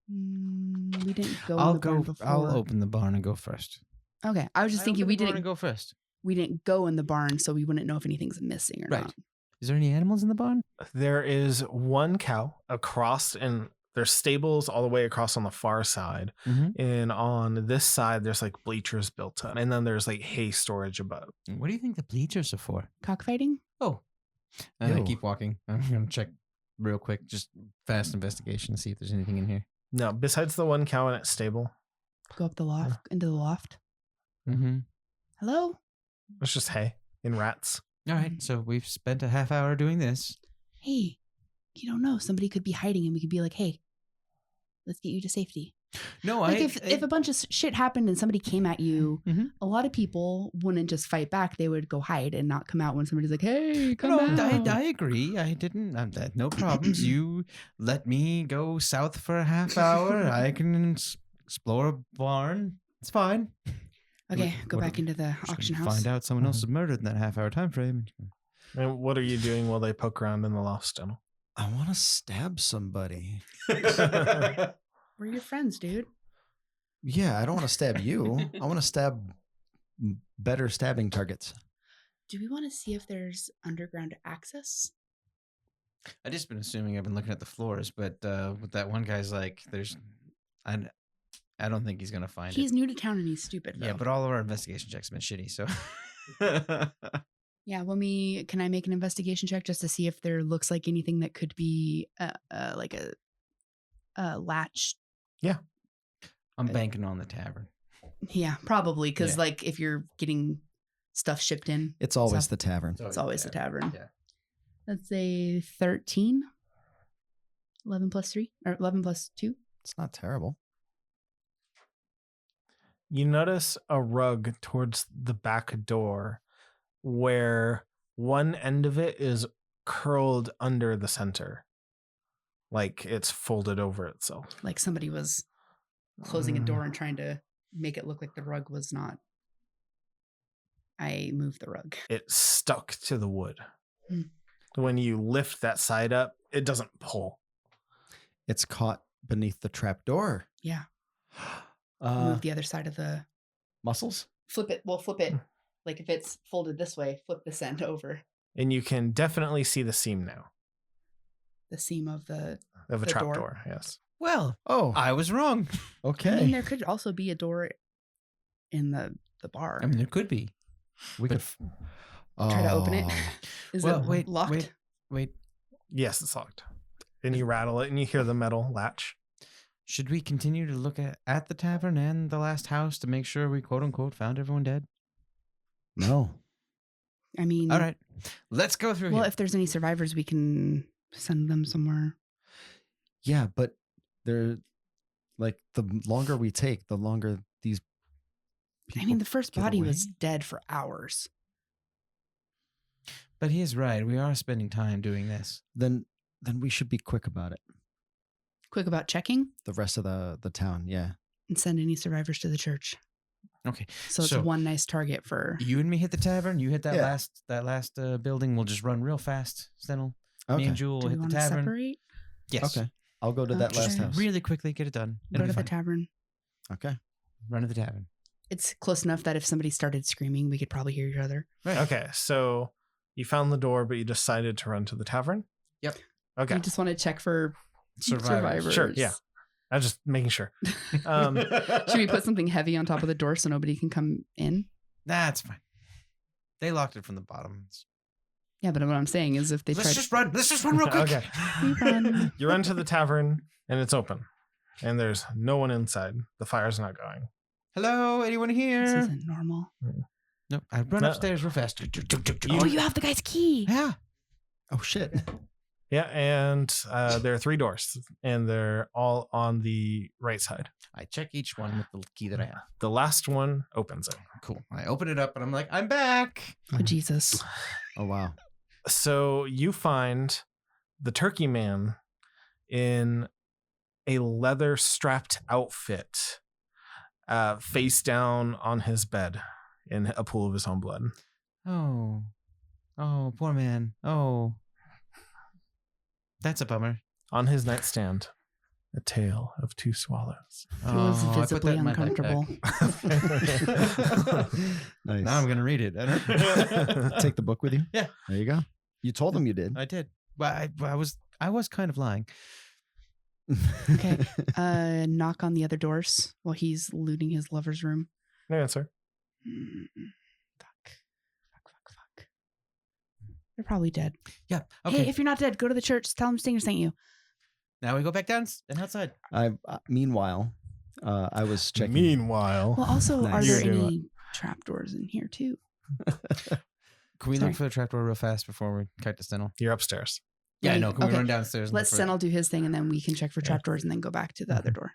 We didn't go. I'll in the barn go. before. I'll open the barn and go first. Okay, I was just thinking we didn't go first. we didn't go in the barn, so we wouldn't know if anything's missing or Right. not. Is there any animals in the barn? There is one cow across, and there's stables all the way across on the far side. Mm-hmm. And on this side, there's like bleachers built up. And then there's like hay storage above. What do you think the bleachers are for? Cockfighting? Oh, I Yo. keep walking. I'm gonna check real quick, just fast investigation, see if there's anything in here. No, besides the one cow in its stable, Go up the loft into the loft. Mm-hmm. Hello? it's just hay and rats. All right, so we've spent a half hour doing this. Hey, you don't know. Somebody could be hiding and we could be like, hey, let's get you to safety. No, Like if a bunch of shit happened and somebody came at you, Mhm. a lot of people wouldn't just fight back. They would go hide and not come out when somebody's like, hey, come No, out. I agree. I didn't. No problems. You let me go south for a half hour. I can explore a barn. It's fine. Okay, What- go what back do- into the Just auction gonna house. Find out someone else was murdered in that half hour time frame. And what are you doing while they poke around in the loft, Stennel? I want to stab somebody. We're your friends, dude. Yeah, I don't want to stab you. I want to stab better stabbing targets. Do we want to see if there's underground access? I just been assuming. I've been looking at the floors, but with that one guy's like, I don't think he's gonna find He's it. new to town and he's stupid. Yeah, though. but all of our investigation checks have been shitty. So Yeah, can I make an investigation check just to see if there looks like anything that could be like a latch? I'm banking on the tavern. Yeah, probably because Yeah. like if you're getting stuff shipped in, It's always So- the tavern. it's always the tavern. Yeah. Let's say 13. 11 plus 3 or 11 plus 2. It's not terrible. You notice a rug towards the back door where one end of it is curled under the center. Like it's folded over itself. Like somebody was closing a door and trying to make it look like the rug was not. I moved the rug. It stuck to the wood. Hmm. When you lift that side up, it doesn't pull. It's caught beneath the trap door. Yeah. Uh, Move the other side of the. muscles? Flip it. Well, flip it. Like if it's folded this way, flip this end over. And you can definitely see the seam now The seam of the. of a The trap door. door. Yes. Well, Oh, I was wrong. okay. I mean, there could also be a door in the bar. I mean, there could be. we could Try to open it. Oh. Is Well, it wait, locked? wait. Yes, it's locked. And you rattle it and you hear the metal latch. Should we continue to look at the tavern and the last house to make sure we quote unquote found everyone dead? No. I mean, All right, let's go through well, here. if there's any survivors, we can send them somewhere. Yeah, but they're like the longer we take, the longer these people. I mean, the first get body was away. dead for hours. But he is right. We are spending time doing this. then we should be quick about it. Quick about checking The rest of the town, yeah. and send any survivors to the church. Okay. So it's So- one nice target for. You and me hit the tavern. You hit that Yeah. last building. We'll just run real fast, Stennel. Me Okay. and Jewel Do will we hit the want to tavern. separate? Yes. Okay. I'll go to that Okay. last Just house. really quickly get it done. Go It'll to be the fine. tavern. Okay. Run to the tavern. It's close enough that if somebody started screaming, we could probably hear each other. Right. Okay, so you found the door, but you decided to run to the tavern? Yep. Okay. We just want to check for Survivors. survivors. Sure, yeah. I'm just making sure. Um, Should we put something heavy on top of the door so nobody can come in? That's fine. They locked it from the bottom. Yeah, but what I'm saying is if they Let's try just run. Let's just run real quick. Okay. We run. You run to the tavern and it's open. And there's no one inside. The fire's not going. Hello, anyone This here? isn't normal. No, I run No. upstairs real fast. Oh, you have the guy's key. Yeah. Oh shit. Yeah, and there are 3 doors, and they're all on the right side. I check each one with the key that I have. The last one opens it. Cool. I open it up and I'm like, I'm back. Oh, Jesus. Oh wow. So you find the turkey man in a leather strapped outfit, face down on his bed in a pool of his own blood. Oh. Oh, poor man. Oh. That's a bummer. On his nightstand, a tale of 2 swallows. He was Oh, I put visibly that in my uncomfortable. Nice. Now I'm gonna read it. I don't- Take the book with you. Yeah. There you go. You told them you did. I did. But I was kind of lying. Okay. Knock on the other doors while he's looting his lover's room. No answer. Fuck. They're probably dead. Yeah. Okay. Hey, if you're not dead, go to the church. Tell them Stinger sent you. Now we go back down and outside. Meanwhile, I was checking. Meanwhile, Well, also, Nice. are there You do any trapdoors in here too? Can we Sorry. look for the trapdoor real fast before we kite to Stennel? you're upstairs. Yeah, I Wait, know. Can okay. we run downstairs? And Let look for it? Stennel do his thing, and then we can check for Yeah. trapdoors, and then go back to the other door.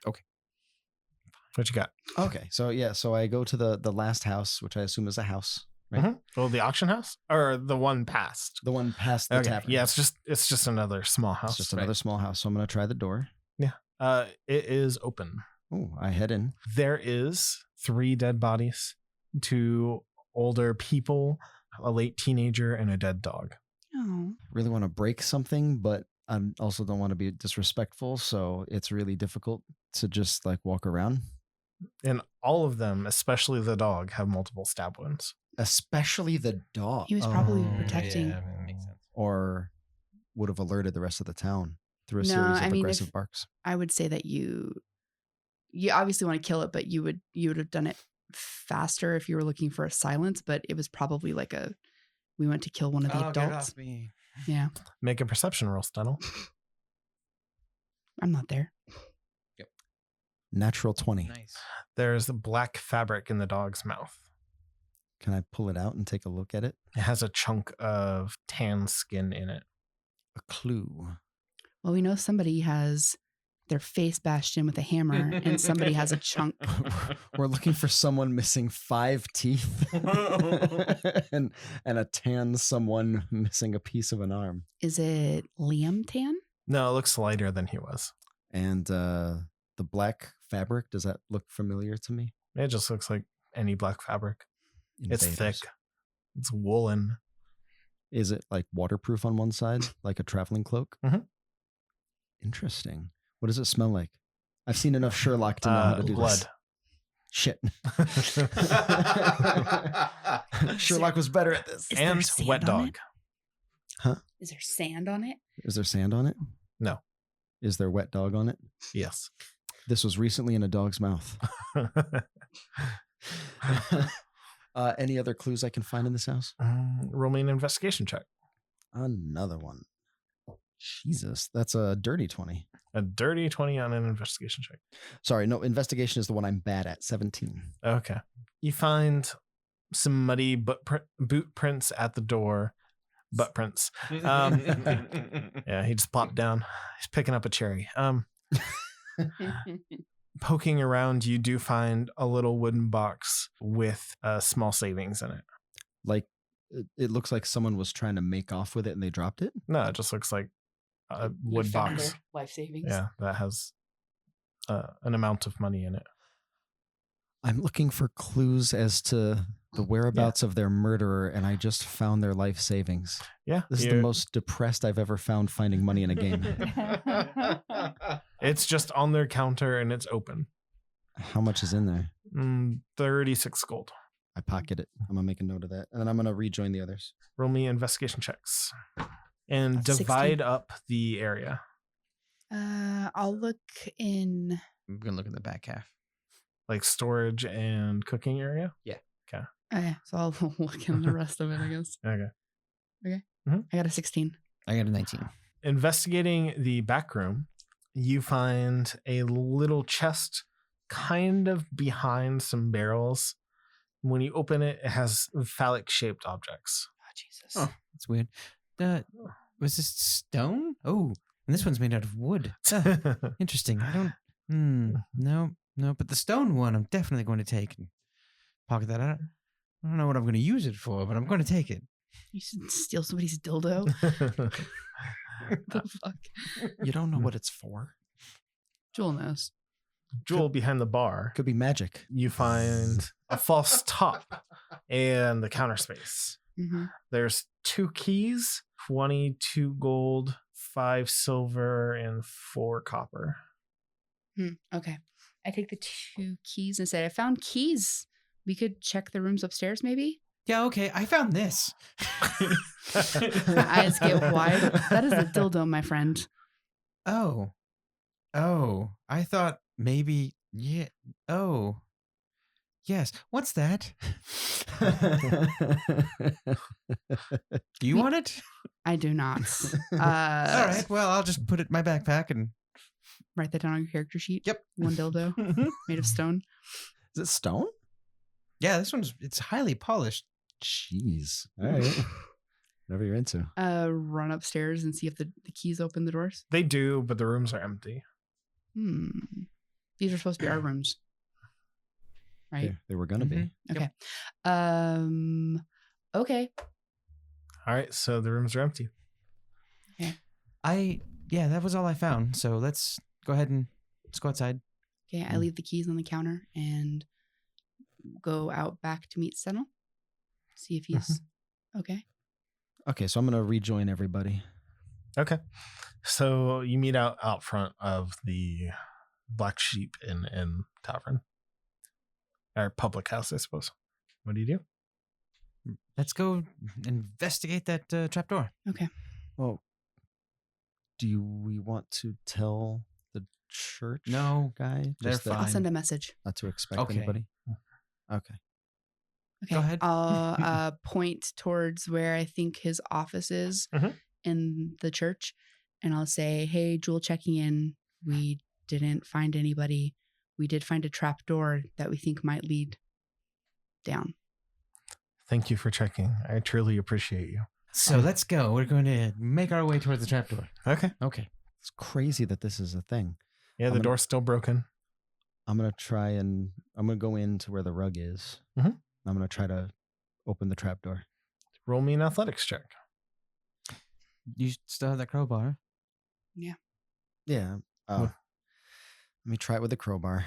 What you got? Okay, so I go to the last house, which I assume is a house, right? Mhm. Well, the auction house or the one past? The one past the Okay. tavern. Yeah, it's just another small house. It's just another small house. So I'm gonna try the door. It is open. Oh, I head in. There is 3 dead bodies, 2 older people, a late teenager, and a dead dog. Oh, Really want to break something, but I also don't want to be disrespectful. So it's really difficult to just like walk around, And all of them, especially the dog, have multiple stab wounds. especially the dog. he was probably Oh, protecting. Yeah, makes sense. or would have alerted the rest of the town through a No, series of I mean, aggressive if- barks. I would say that you obviously want to kill it, but you would have done it faster if you were looking for a silence. But it was probably like we went to kill one of the Oh, get adults. off me. Yeah, Make a perception roll, Stennel. I'm not there. Natural 20. Nice. There's black fabric in the dog's mouth. Can I pull it out and take a look at it? It has a chunk of tan skin in it. A clue. Well, we know somebody has their face bashed in with a hammer, and somebody has a chunk. We're looking for someone missing 5 teeth and a tan someone missing a piece of an arm. Is it Liam Tan? No, it looks lighter than he was. And the black fabric, does that look familiar to me? It just looks like any black fabric. It's thick. Invaders. It's woolen. Is it like waterproof on one side, like a traveling cloak? Mhm. Interesting. What does it smell like? I've seen enough Sherlock to know how to do blood. this. Shit. Sherlock was better at this. Is there And sand wet on dog. it? Huh? Is there sand on it? Is there sand on it? No. Is there wet dog on it? Yes. This was recently in a dog's mouth. Any other clues I can find in this house? Roll me an investigation check. Another one. Jesus, that's a dirty 20. A dirty 20 on an investigation check. Sorry, no, investigation is the one I'm bad at, 17. Okay. You find some muddy boot prints at the door. Butt prints. Yeah, he just plopped down. He's picking up a cherry. Poking around, you do find a little wooden box with small savings in it. Like, it looks like someone was trying to make off with it and they dropped it. No, it just looks like a wood box. Life savings. Yeah, that has an amount of money in it. I'm looking for clues as to the whereabouts of their murderer, and I just found their life savings. Yeah. This is the most depressed I've ever found finding money in a game. It's just on their counter and it's open. How much is in there? 36 gold. I pocket it. I'm going to make a note of that. And then I'm going to rejoin the others. Roll me investigation checks. And That's divide 16. up the area. I'll look in. I'm gonna look at the back half. Like storage and cooking area? Okay, so I'll look in the rest of it, I guess. Okay. I got a 16. I got a 19. Investigating the back room, you find a little chest kind of behind some barrels. When you open it, it has phallic shaped objects. Oh, Jesus. Oh, that's weird. Was this stone? Oh, and this one's made out of wood. Interesting. I don't. No. But the stone one, I'm definitely going to take and pocket that out. I don't know what I'm going to use it for, but I'm going to take it. You should steal somebody's dildo. The fuck? You don't know what it's for? Jewel knows. Jewel behind the bar, Could be magic. you find a false top and the counter space. Mm-hmm. There's 2 keys, 22 gold, 5 silver, and 4 copper. Okay. I take the 2 keys and say, I found keys. We could check the rooms upstairs, maybe? Yeah, okay. I found this. My eyes get wide. That is a dildo, my friend. Oh. I thought maybe. Yeah. Oh. Yes. What's that? Do you want it? I do not. All right. Well, I'll just put it in my backpack and. Write that down on your character sheet. Yep. 1 dildo made of stone. Is it stone? Yeah, it's highly polished. Jeez. All right. Whatever you're into. Run upstairs and see if the keys open the doors. They do, but the rooms are empty. These are supposed to be our rooms. Right? They were going to be. Okay. Okay. All right, so the rooms are empty. Yeah, that was all I found. So let's go ahead and let's go outside. Okay. I leave the keys on the counter and go out back to meet Stennel. See if he's okay. Okay, so I'm going to rejoin everybody. Okay. So you meet out front of the Black Sheep Inn Tavern. Or public house, I suppose. What do you do? Let's go investigate that trapdoor. Okay. Well, do we want to tell the church No, guy? they're Just that- I'll fine. send a message. Not to expect Okay. anybody? Okay. Okay. Go ahead. I'll point towards where I think his office is Mhm. in the church. And I'll say, hey, Jewel checking in. We didn't find anybody. we did find a trap door that we think might lead down. Thank you for checking. I truly appreciate you. So let's go. We're going to make our way towards the trapdoor. Okay. Okay. It's crazy that this is a thing. Yeah, the door's still broken. I'm going to go into where the rug is. Mhm. I'm going to try to open the trapdoor. Roll me an athletics check. You still have that crowbar? Yeah. What? Let me try it with the crowbar.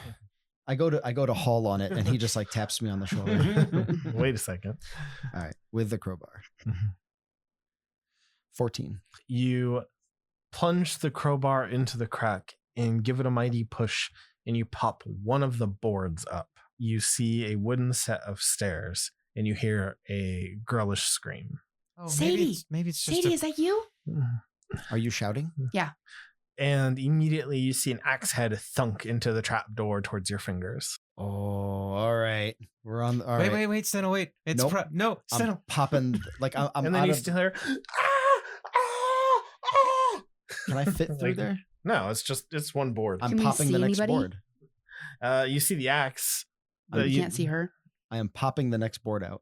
I go to haul on it, and he just like taps me on the shoulder. Wait a second. All right, with the crowbar. Mhm. 14. You plunge the crowbar into the crack and give it a mighty push, and you pop one of the boards up. You see a wooden set of stairs, and you hear a girlish scream. Oh, Sadie! maybe it's just Sadie, is that you? Are you shouting? And immediately you see an axe head thunk into the trap door towards your fingers. Oh, all right. We're on. All right. Wait, Stennel, wait. It's Nope. no, I'm Stennel. popping like I'm And then out you of. still hear, Can I fit through Like, there? No, it's one board. I'm Can we popping see the next anybody? board. You see the axe. You You can't see her. I am popping the next board out.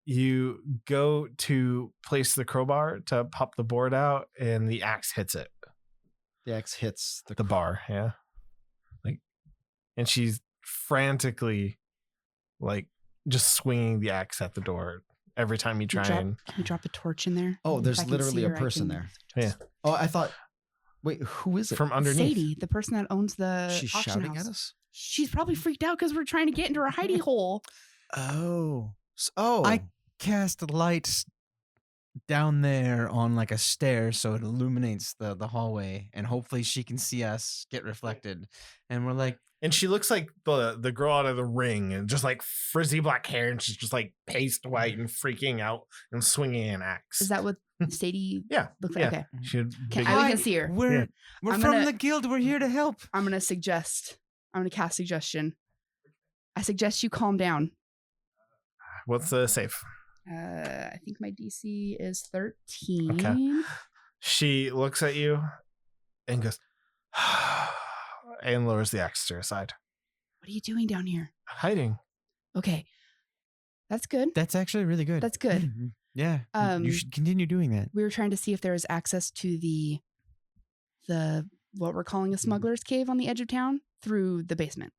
You go to place the crowbar to pop the board out, and the axe hits it. The axe hits The bar, yeah. And she's frantically, just swinging the axe at the door every time you try and. Can we drop a torch in there? Oh, If there's I can literally see a her, I person can- there. Yeah. Oh, I thought. Wait, who is it? From underneath. Sadie, the person that owns the She's auction shouting house. at us. She's probably freaked out because we're trying to get into her hidey hole. Oh. I cast lights down there on like a stair so it illuminates the hallway, and hopefully she can see us get reflected. And we're like, And she looks like the girl out of The Ring, and just like frizzy black hair, and she's just like paste white and freaking out and swinging an axe. Is that what Sadie Yeah. looks like? Yeah. Okay. She had Can big- I- we can see her. We're Yeah. we're I'm from gonna- the guild. We're here to help. I'm going to cast suggestion. I suggest you calm down. What's the safe? I think my DC is 13. Okay. She looks at you and goes, and lowers the axe to her side. What are you doing down here? Hiding. Okay. That's good. That's actually really good. That's good. Yeah. You should continue doing that. We were trying to see if there was access to the what we're calling a smuggler's cave on the edge of town through the basement.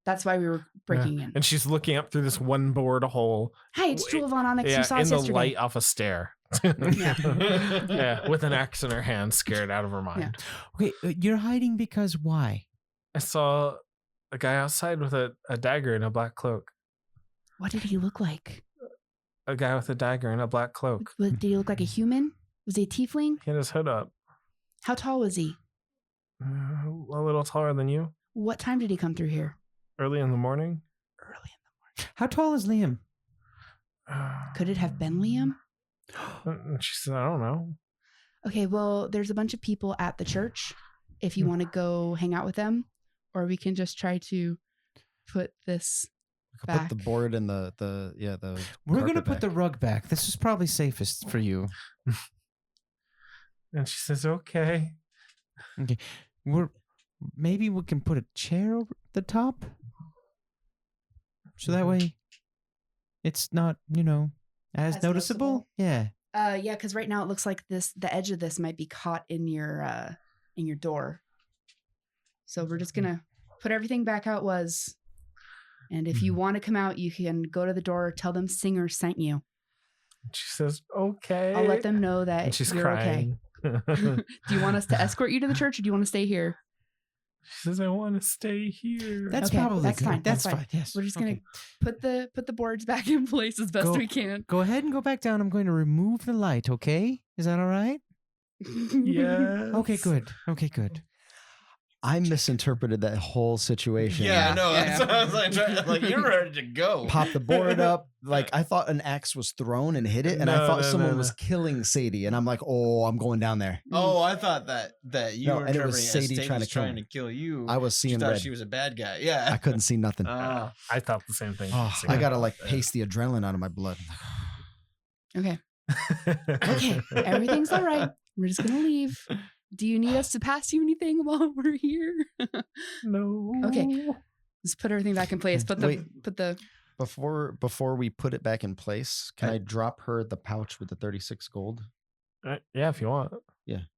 That's why we were breaking in. And she's looking up through this one board hole. Hi, it's Jewel Von Onyx. Yeah, You saw in us the yesterday. light off a stair. Yeah, with an axe in her hand, scared out of her mind. Okay, you're hiding because why? I saw a guy outside with a dagger and a black cloak. What did he look like? A guy with a dagger and a black cloak. Did he look like a human? Was he a tiefling? He had his hood up. How tall was he? A little taller than you. What time did he come through here? Early in the morning. How tall is Liam? Could it have been Liam? And she said, I don't know. Okay, well, there's a bunch of people at the church if you want to go hang out with them, or we can just try to put this Put back. the board in the We're gonna carpet put the back. rug back. This is probably safest for you. And she says, okay. Maybe we can put a chair over the top, so that way it's not as As noticeable. noticeable? Yeah. Yeah, because right now it looks like the edge of this might be caught in your door. So we're just gonna put everything back how it was. And if you want to come out, you can go to the door, tell them Singer sent you. She says, okay. I'll let them know that And she's you're crying. okay. Do you want us to escort you to the church, or do you want to stay here? She says, I want to stay here. That's Okay, probably that's good. fine, That's that's fine. fine. Yes. We're just gonna Okay. put the boards back in place as best Go- we can. Go ahead and go back down. I'm going to remove the light. Okay? Is that all right? Yes. Okay. Good. Okay. Good. I misinterpreted that whole situation. Yeah, I know. That's what I was like, you're ready to go. Pop the board up. Like I thought an axe was thrown and hit it, and I No, thought no, someone no, was no. killing Sadie, and I'm like, oh, I'm going down there. Oh, I thought that you No, were and it was interpreting Sadie as trying to kill trying me. to kill you. I was She seeing thought red. she was a bad guy. Yeah. I couldn't see nothing. Ah. I thought the same thing. Oh, I gotta like pace the adrenaline out of my blood. Okay. Okay. Everything's all right. We're just gonna leave. Do you need us to pass you anything while we're here? No. Okay. Just put everything back in place. Put the Before we put it back in place, can I drop her the pouch with the 36 gold? Yeah, if you want.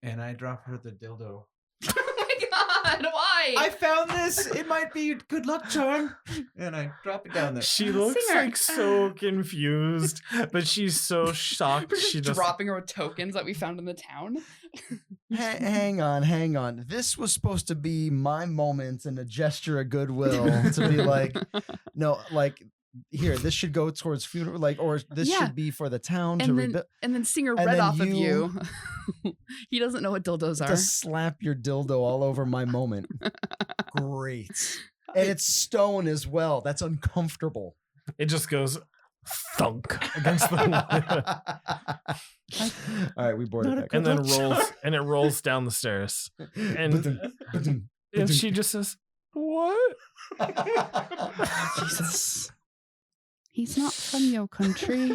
And I drop her the dildo. Oh my god, why? I found this. It might be a good luck charm. And I drop it down there. She looks Singer. like so confused, but she's so shocked. We're just She just dropping her with tokens that we found in the town. Hang on. This was supposed to be my moment and a gesture of goodwill to be like, no, like, here, this should go towards funeral, like, or this should be for the town to And rebuild. then Singer And read then off of you. He doesn't know what dildos To are. slap your dildo all over my moment. Great. And it's stone as well. That's uncomfortable. it just goes thunk against the wall. All right, we boarded that. and then it rolls down the stairs. And she just says, "What?" Jesus. He's not from your country.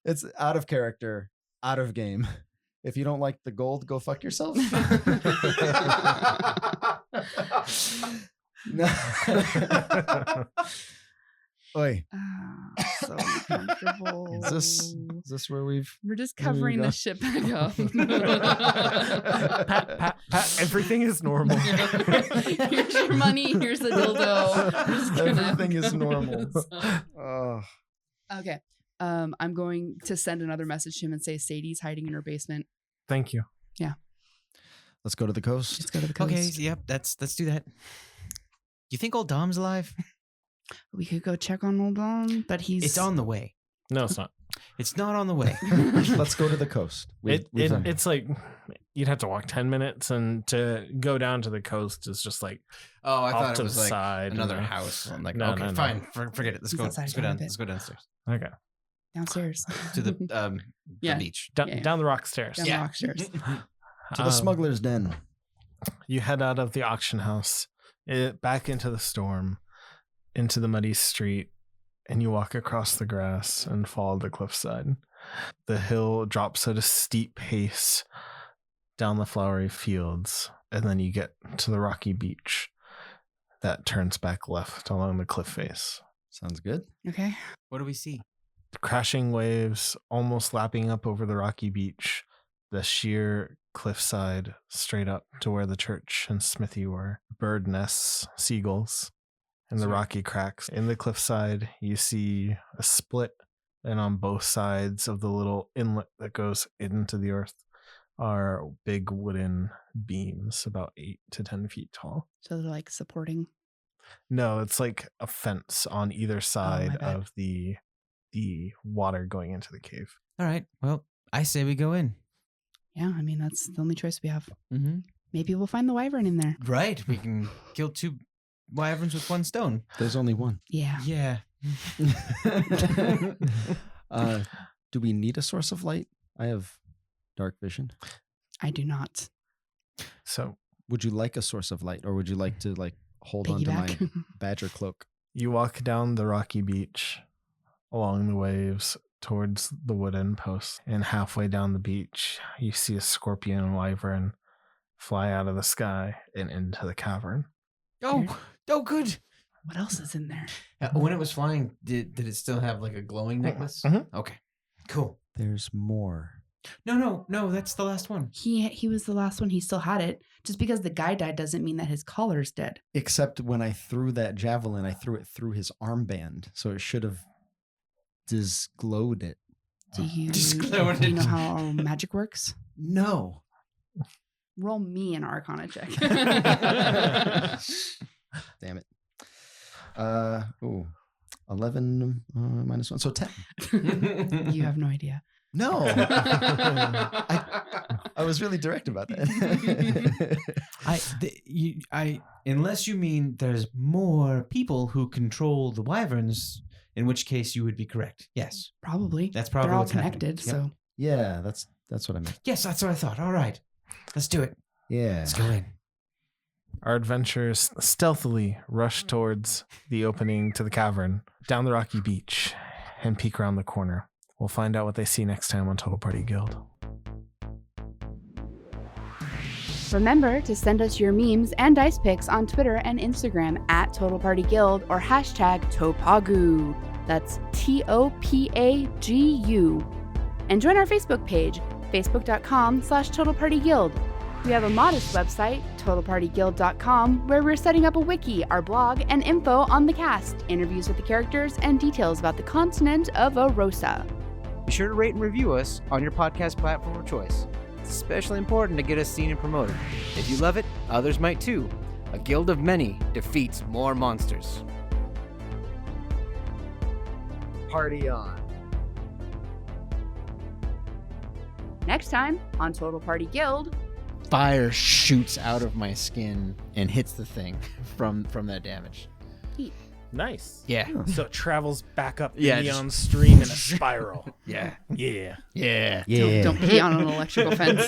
It's out of character, out of game. If you don't like the gold, go fuck yourself. No. Oi, So uncomfortable. is this where we've? We're just where we covering go? the ship back up. Pat, everything is normal. Here's your money. Here's the dildo. We're just gonna- Everything is normal. Oh. Okay. I'm going to send another message to him and say Sadie's hiding in her basement. Thank you. Let's go to the coast. Let's go to the coast. Okay, yep, let's do that. You think old Dom's alive? We could go check on old Dom, but he's It's on the way. No, it's not. It's not on the way. Let's go to the coast. It's like you'd have to walk 10 minutes, and to go down to the coast is just like Oh, I off thought to it was the like side. another and- house. I'm like, No, okay, no. fine. Forget it. Let's He's go. outside Let's go town a down. bit. Let's go downstairs Okay. downstairs to the Yeah. beach. Yeah. Down the rock stairs. down the rock stairs. to the smuggler's den. You head out of the auction house, back into the storm, into the muddy street, and you walk across the grass and follow the cliffside. The hill drops at a steep pace down the flowery fields, and then you get to the rocky beach that turns back left along the cliff face. Sounds good. Okay. What do we see? Crashing waves almost lapping up over the rocky beach, the sheer cliffside straight up to where the church and smithy were. Bird nests, seagulls, and the Sweet. rocky cracks. In the cliffside, you see a split, and on both sides of the little inlet that goes into the earth are big wooden beams about 8 to 10 feet tall. So they're like supporting. No, it's like a fence on either side bad. of the water going into the cave. All right. Well, I say we go in. Yeah, I mean, that's the only choice we have. Mm-hmm. Maybe we'll find the wyvern in there. Right. We can kill 2 wyverns with 1 stone. There's only one. Yeah. Yeah. Do we need a source of light? I have dark vision. I do not. So Would you like a source of light, or would you like to hold on to my Piggyback. badger cloak? you walk down the rocky beach along the waves towards the wooden post, and halfway down the beach, you see a scorpion wyvern fly out of the sky and into the cavern. Oh, good. What else is in there? When it was flying, did it still have like a glowing necklace? Mhm. Okay. Cool. There's more. No, that's the last one. He was the last one. He still had it. Just because the guy died doesn't mean that his collar's dead. Except when I threw that javelin, I threw it through his armband, so it should have disglowed it. Do you, Disclose do you know it. how magic works? No. Roll me an Arcana check. Damn it. 11 minus 1, so 10. You have no idea. No. I was really direct about that. Unless you mean there's more people who control the wyverns, in which case you would be correct. Yes. Probably. That's probably They're all what's happening. connected. Yep. So Yeah, that's what I meant. Yes, that's what I thought. All right. Let's do it. Yeah. Let's go in. Our adventurers stealthily rush towards the opening to the cavern, down the rocky beach, and peek around the corner. We'll find out what they see next time on Total Party Guild. Remember to send us your memes and dice picks on Twitter and Instagram at Total Party Guild or hashtag Topagu. That's TOPAGU. And join our Facebook page, facebook.com/Total Party Guild. We have a modest website, totalpartyguild.com, where we're setting up a wiki, our blog, and info on the cast, interviews with the characters, and details about the continent of Arosa. Be sure to rate and review us on your podcast platform of choice. It's especially important to get us seen and promoted. If you love it, others might too. A guild of many defeats more monsters. Party on. Next time on Total Party Guild. Fire shoots out of my skin and hits the thing from that damage. Nice. Yeah. So it travels back up the Yeah, neon stream in a spiral. Yeah. Yeah. Yeah. Don't pee on an electrical fence.